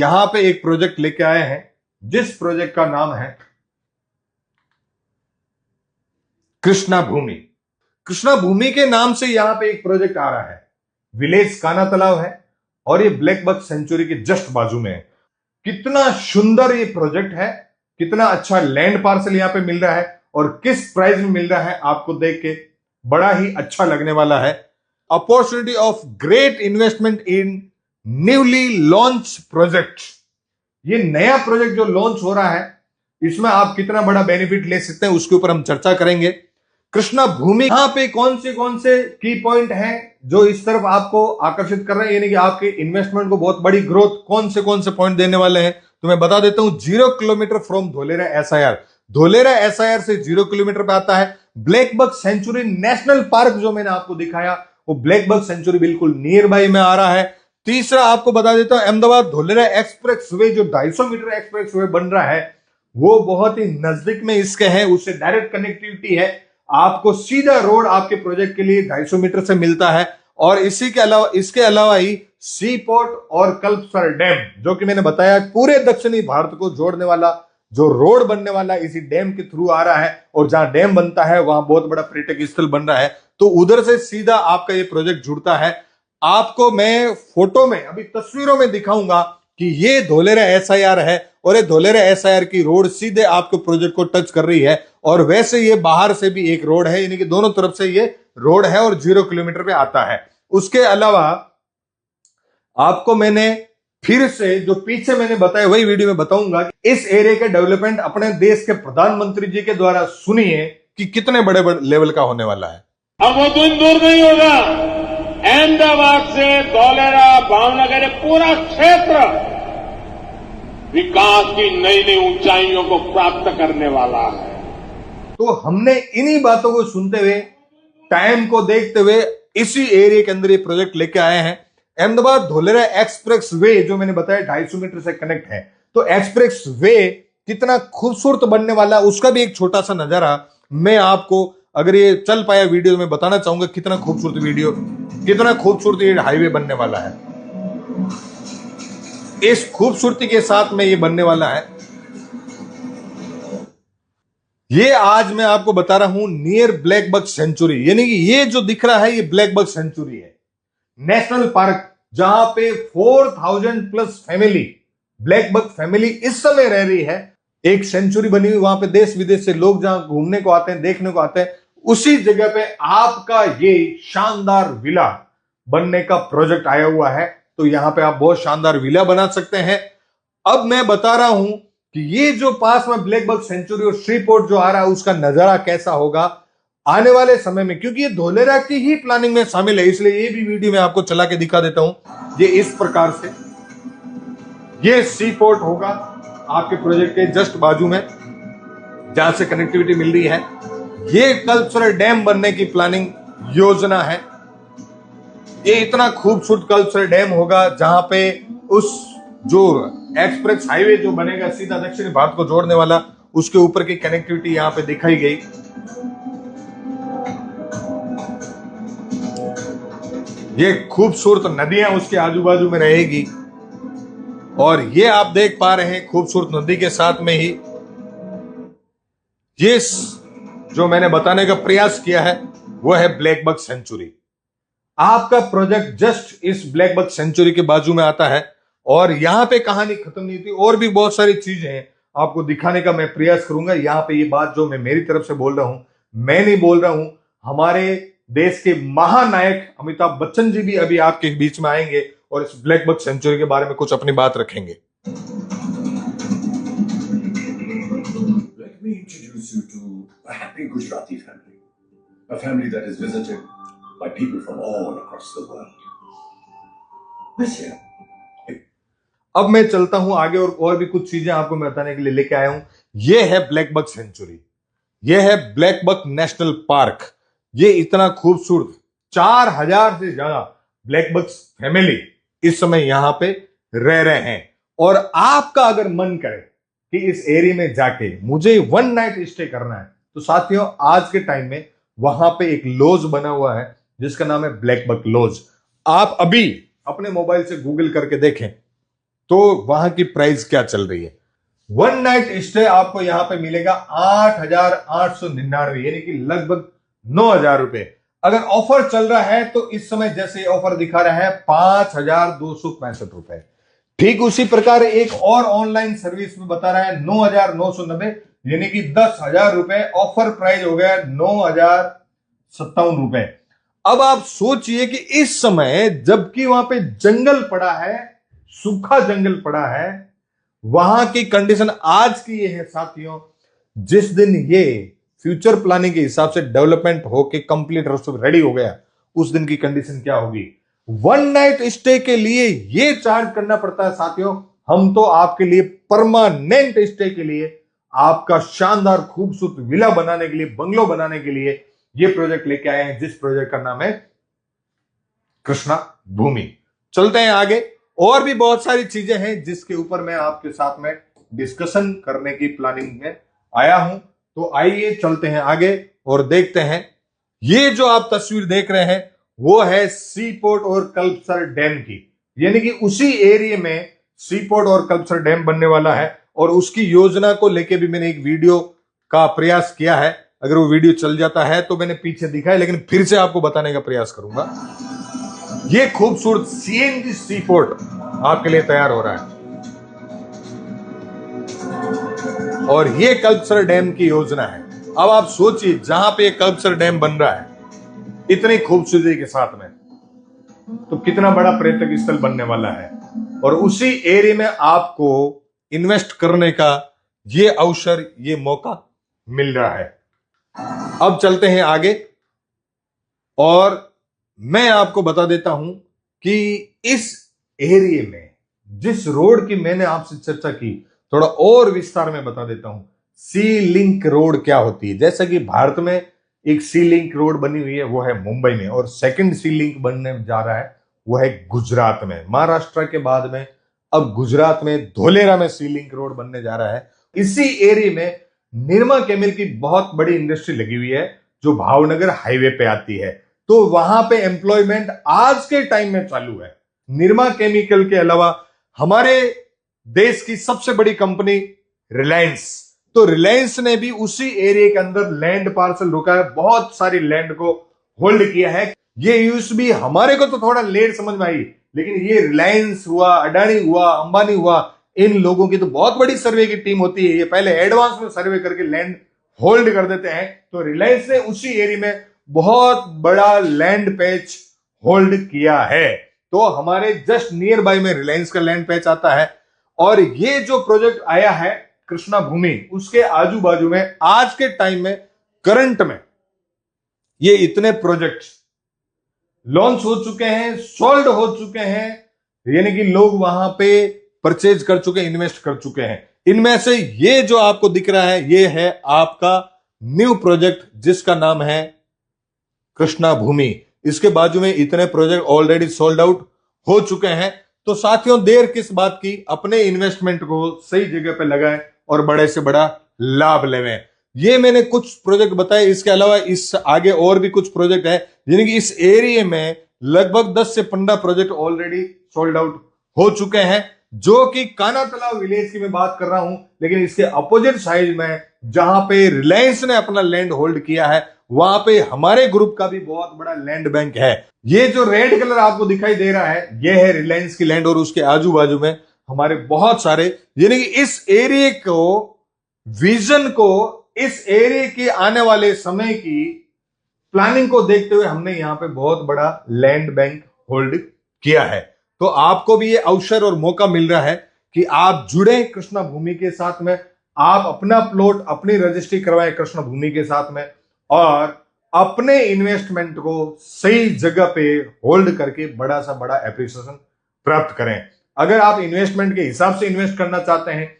यहां पे एक प्रोजेक्ट लेके आए हैं जिस प्रोजेक्ट का नाम है कृष्णा भूमि। कृष्णा भूमि के नाम से यहां पे एक प्रोजेक्ट आ रहा है। विलेज काना तालाब है और ये ब्लैक बक सेंचुरी के जस्ट बाजू में है। कितना सुंदर ये प्रोजेक्ट है, कितना अच्छा लैंड पार्सल यहां पे मिल रहा है और किस प्राइस में मिल रहा है आपको देख के बड़ा ही अच्छा लगने वाला है। Opportunity of great investment in newly launch project. ये नया प्रोजेक्ट जो लॉन्च हो रहा है इसमें आप कितना बड़ा बेनिफिट ले सकते हैं उसके ऊपर हम चर्चा करेंगे। कृष्णा भूमि यहां पे कौन से की पॉइंट हैं जो इस तरफ आपको आकर्षित कर रहे हैं, यानी कि आपके इन्वेस्टमेंट को बहुत बड़ी ग्रोथ कौन से पॉइंट देने वाले हैं, तो मैं बता देता हूं। 0 kilometre from Dholera SIR. Dholera SIR से 0 किलोमीटर पे आता है। Black buck sanctuary national park जो मैंने आपको दिखाया वो ब्लैक बक सेंचुरी बिल्कुल नियर बाई में आ रहा है। तीसरा आपको बता देता हूं, अहमदाबाद धोलेरा एक्सप्रेस वे जो 250 मीटर एक्सप्रेस वे बन रहा है वो बहुत ही नजदीक में इसके है, उससे डायरेक्ट कनेक्टिविटी है। आपको सीधा रोड आपके प्रोजेक्ट के लिए 250 मीटर से मिलता है। और इसके अलावा ही सी पोर्ट और कल्पसर डैम जो कि मैंने बताया पूरे दक्षिणी भारत को जोड़ने वाला जो रोड बनने वाला इसी डैम के थ्रू आ रहा है। और जहां डैम बनता है वहां बहुत बड़ा पर्यटक स्थल बन रहा है, तो उधर से सीधा आपका ये प्रोजेक्ट जुड़ता है। आपको मैं फोटो में अभी तस्वीरों में दिखाऊंगा कि ये धोलेरा एसआईआर है और ये धोलेरा एसआईआर की रोड सीधे आपके प्रोजेक्ट को टच कर रही है। और वैसे ये बाहर से भी एक रोड है, यानी कि दोनों तरफ से ये रोड है और 0 किलोमीटर पे आता है। उसके अलावा आपको मैंने फिर से जो पीछे मैंने बताया वही वीडियो में बताऊंगा कि इस एरिया के डेवलपमेंट अपने देश के प्रधानमंत्री जी के द्वारा सुनिए कि कितने बड़े लेवल का होने वाला है। अब वो दिन दूर नहीं होगा, अहमदाबाद से धोलेरा भावनगर ये पूरा क्षेत्र विकास की नई नई ऊंचाइयों को प्राप्त करने वाला है। तो हमने इन्हीं बातों को सुनते हुए, टाइम को देखते हुए इसी एरिया के अंदर ये प्रोजेक्ट लेके आए हैं। अहमदाबाद धोलेरा एक्सप्रेस वे जो मैंने बताया 250 मीटर से कनेक्ट है, तो एक्सप्रेस वे कितना खूबसूरत बनने वाला उसका भी एक छोटा सा नजारा मैं आपको, अगर ये चल पाया वीडियो में बताना चाहूंगा कितना खूबसूरत ये हाईवे बनने वाला है। इस खूबसूरती के साथ में ये बनने वाला है। ये आज मैं आपको बता रहा हूं नियर ब्लैक बक सेंचुरी, यानी कि ये जो दिख रहा है ये ब्लैक बक सेंचुरी है, नेशनल पार्क जहां पे 4000 plus family black buck family इस समय रह रही है। एक सेंचुरी बनी हुई, वहां पे देश विदेश से लोग जहां घूमने को आते हैं, देखने को आते हैं, उसी जगह पे आपका ये शानदार विला बनने का प्रोजेक्ट आया हुआ है। तो यहां पे आप बहुत शानदार विला बना सकते हैं। अब मैं बता रहा हूं कि ये जो पास में ब्लैक बक सेंचुरी और श्री पोर्ट जो आ रहा है उसका नजारा कैसा होगा आने वाले समय में, क्योंकि ये धोलेरा की ही प्लानिंग में शामिल है, इसलिए ये भी वीडियो में आपको चला के दिखा देता हूं। ये इस प्रकार से ये सी पोर्ट होगा आपके प्रोजेक्ट के जस्ट बाजू में जहां से कनेक्टिविटी मिल रही है। ये कल्चरल डैम बनने की प्लानिंग योजना है। ये इतना खूबसूरत कल्चरल डैम होगा जहां पे उस जो एक्सप्रेस हाईवे जो बनेगा सीधा दक्षिणी भारत को जोड़ने वाला, उसके ऊपर की कनेक्टिविटी यहां पे दिखाई गई। ये खूबसूरत नदियां उसके आजू बाजू में रहेगी और ये आप देख पा रहे हैं खूबसूरत नदी के साथ में ही ये जो मैंने बताने का प्रयास किया है वो है ब्लैक बक सेंचुरी। आपका प्रोजेक्ट जस्ट इस ब्लैक बक सेंचुरी के बाजू में आता है और यहां पे कहानी खत्म नहीं थी, और भी बहुत सारी चीजें हैं आपको दिखाने का मैं प्रयास करूंगा। यहां पे ये बात जो मैं मेरी तरफ से बोल रहा हूं, मैं नहीं बोल रहा हूं, हमारे देश के महानायक अमिताभ बच्चन जी भी अभी आपके बीच में आएंगे और इस ब्लैक बक सेंचुरी के बारे में कुछ अपनी बात रखेंगे। Let me introduce you to a happy Gujarati family, a family that is visited by people from all across the world. Monsieur, अब मैं चलता हूं आगे और भी कुछ चीजें आपको मैं बताने के लिए लेके आया हूं। यह है ब्लैक बक सेंचुरी, यह है ब्लैक बक नेशनल पार्क। ये इतना खूबसूरत 4000 से ज्यादा ब्लैक बक फैमिली इस समय यहां पे रह रहे हैं। और आपका अगर मन करे कि इस एरिया में जाके मुझे 1 नाइट स्टे करना है, तो साथियों आज के टाइम में वहां पे एक लॉज बना हुआ है जिसका नाम है ब्लैक बक लॉज। आप अभी अपने मोबाइल से गूगल करके देखें, तो वहां की प्राइस क्या चल रही है। 1 नाइट स्टे आपको यहां पे मिलेगा 8,899 यानी कि लगभग 9,000 रुपए। अगर ऑफर चल रहा है तो इस समय जैसे ऑफर दिखा रहा है 5,265 रुपए। ठीक उसी प्रकार एक और ऑनलाइन सर्विस में बता रहा है 9,990 यानी कि 10,000 रुपए। ऑफर प्राइस हो गया 9,057 रुपए। अब आप सोचिए कि इस समय जबकि वहां पे जंगल पड़ा है, सूखा जंगल पड़ा है, वहां की कंडीशन आज की ये है साथियों, जिस दिन ये फ्यूचर प्लानिंग के हिसाब से डेवलपमेंट होके कंप्लीट रेडी हो गया, उस दिन की कंडीशन क्या होगी। 1 नाइट स्टे के लिए ये चार्ज करना पड़ता है साथियों। हम तो आपके लिए परमानेंट स्टे के लिए, आपका शानदार खूबसूरत विला बनाने के लिए, बंगलो बनाने के लिए ये प्रोजेक्ट लेके आए हैं, जिस प्रोजेक्ट का नाम है कृष्णा भूमि। चलते हैं आगे, और भी बहुत सारी चीजें हैं जिसके ऊपर मैं आपके साथ में डिस्कशन करने की प्लानिंग में आया हूं। तो आइए चलते हैं आगे और देखते हैं। ये जो आप तस्वीर देख रहे हैं वो है सी पोर्ट और कल्पसर डैम की, यानी कि उसी एरिया में सी पोर्ट और कल्पसर डैम बनने वाला है। और उसकी योजना को लेके भी मैंने एक वीडियो का प्रयास किया है। अगर वो वीडियो चल जाता है तो मैंने पीछे दिखाया, लेकिन फिर से आपको बताने का प्रयास करूंगा। ये खूबसूरत सीएनजी सी पोर्ट आपके लिए तैयार हो रहा है, और ये कल्पसर डैम की योजना है। अब आप सोचिए, जहां पे कल्पसर डैम बन रहा है इतनी खूबसूरती के साथ में, तो कितना बड़ा पर्यटक स्थल बनने वाला है, और उसी एरिया में आपको इन्वेस्ट करने का ये अवसर, ये मौका मिल रहा है। अब चलते हैं आगे, और मैं आपको बता देता हूं कि इस एरिया में जिस रोड की मैंने आपसे चर्चा की, थोड़ा और विस्तार में बता देता हूं। सी लिंक रोड क्या होती है। जैसा कि भारत में एक सी लिंक रोड बनी हुई है, वो है मुंबई में, और सेकंड सी लिंक बनने जा रहा है वो है गुजरात में। महाराष्ट्र के बाद में अब गुजरात में धोलेरा में सी लिंक रोड बनने जा रहा है। इसी एरिया में निरमा केमिकल की बहुत बड़ी इंडस्ट्री लगी हुई है, जो भावनगर हाईवे पे आती है। तो वहां पे एम्प्लॉयमेंट आज के टाइम में चालू है। निरमा केमिकल के अलावा हमारे देश की सबसे बड़ी कंपनी रिलायंस, तो रिलायंस ने भी उसी एरिया के अंदर लैंड पार्सल रोका है, बहुत सारी लैंड को होल्ड किया है। ये यूज भी हमारे को तो थोड़ा लेट समझ में आई, लेकिन ये रिलायंस हुआ, अडानी हुआ, अंबानी हुआ, इन लोगों की तो बहुत बड़ी सर्वे की टीम होती है। ये पहले एडवांस में सर्वे करके लैंड होल्ड कर देते हैं। तो रिलायंस ने उसी एरिया में बहुत बड़ा लैंड पैच होल्ड किया है। तो हमारे जस्ट नियर बाय में रिलायंस का लैंड पैच आता है। और ये जो प्रोजेक्ट आया है कृष्णा भूमि, उसके आजू बाजू में आज के टाइम में करंट में ये इतने प्रोजेक्ट्स लॉन्च हो चुके हैं, सोल्ड हो चुके हैं, यानी कि लोग वहां पे परचेज कर चुके हैं, इन्वेस्ट कर चुके हैं। इनमें से ये जो आपको दिख रहा है, ये है आपका न्यू प्रोजेक्ट जिसका नाम है कृष्णा भूमि। इसके बाजू में इतने प्रोजेक्ट ऑलरेडी सोल्ड आउट हो चुके हैं। तो साथियों, देर किस बात की, अपने इन्वेस्टमेंट को सही जगह पे लगाएं और बड़े से बड़ा लाभ लेवें। ये मैंने कुछ प्रोजेक्ट बताए, इसके अलावा इस आगे और भी कुछ प्रोजेक्ट है, यानी कि इस एरिया में लगभग 10 से 15 प्रोजेक्ट ऑलरेडी सोल्ड आउट हो चुके हैं, जो कि काना तालाब विलेज की मैं बात कर रहा हूं। लेकिन इसके अपोजिट साइड में जहां पे रिलायंस ने अपना लैंड होल्ड किया है, वहां पे हमारे ग्रुप का भी बहुत बड़ा लैंड बैंक है। ये जो रेड कलर आपको दिखाई दे रहा है, ये है रिलायंस की लैंड, और उसके आजू बाजू में हमारे बहुत सारे, यानी कि इस एरिया को, विजन को, इस एरिया के आने वाले समय की प्लानिंग को देखते हुए हमने यहां पे बहुत बड़ा लैंड बैंक होल्ड किया है। तो आपको भी ये अवसर और मौका मिल रहा है कि आप जुड़े कृष्णा भूमि के साथ में, आप अपना प्लॉट, अपनी रजिस्ट्री करवाएं कृष्णा भूमि के साथ में, और अपने इन्वेस्टमेंट को सही जगह पे होल्ड करके बड़ा सा बड़ा एप्रिसिएशन प्राप्त करें। अगर आप इन्वेस्टमेंट के हिसाब से इन्वेस्ट करना चाहते हैं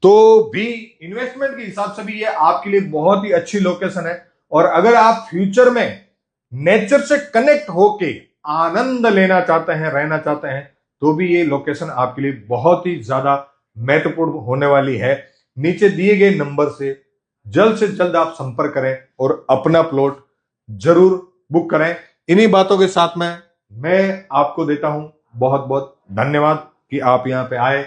तो भी इन्वेस्टमेंट के हिसाब से भी ये आपके लिए बहुत ही अच्छी लोकेशन है। और अगर आप फ्यूचर में नेचर से कनेक्ट होके आनंद लेना चाहते हैं, रहना चाहते हैं, तो भी ये लोकेशन आपके लिए बहुत ही ज्यादा महत्वपूर्ण होने वाली है। नीचे दिए गए नंबर से जल्द आप संपर्क करें और अपना प्लॉट जरूर बुक करें। इन्हीं बातों के साथ में मैं आपको देता हूं बहुत बहुत धन्यवाद। कि आप यहां पे आए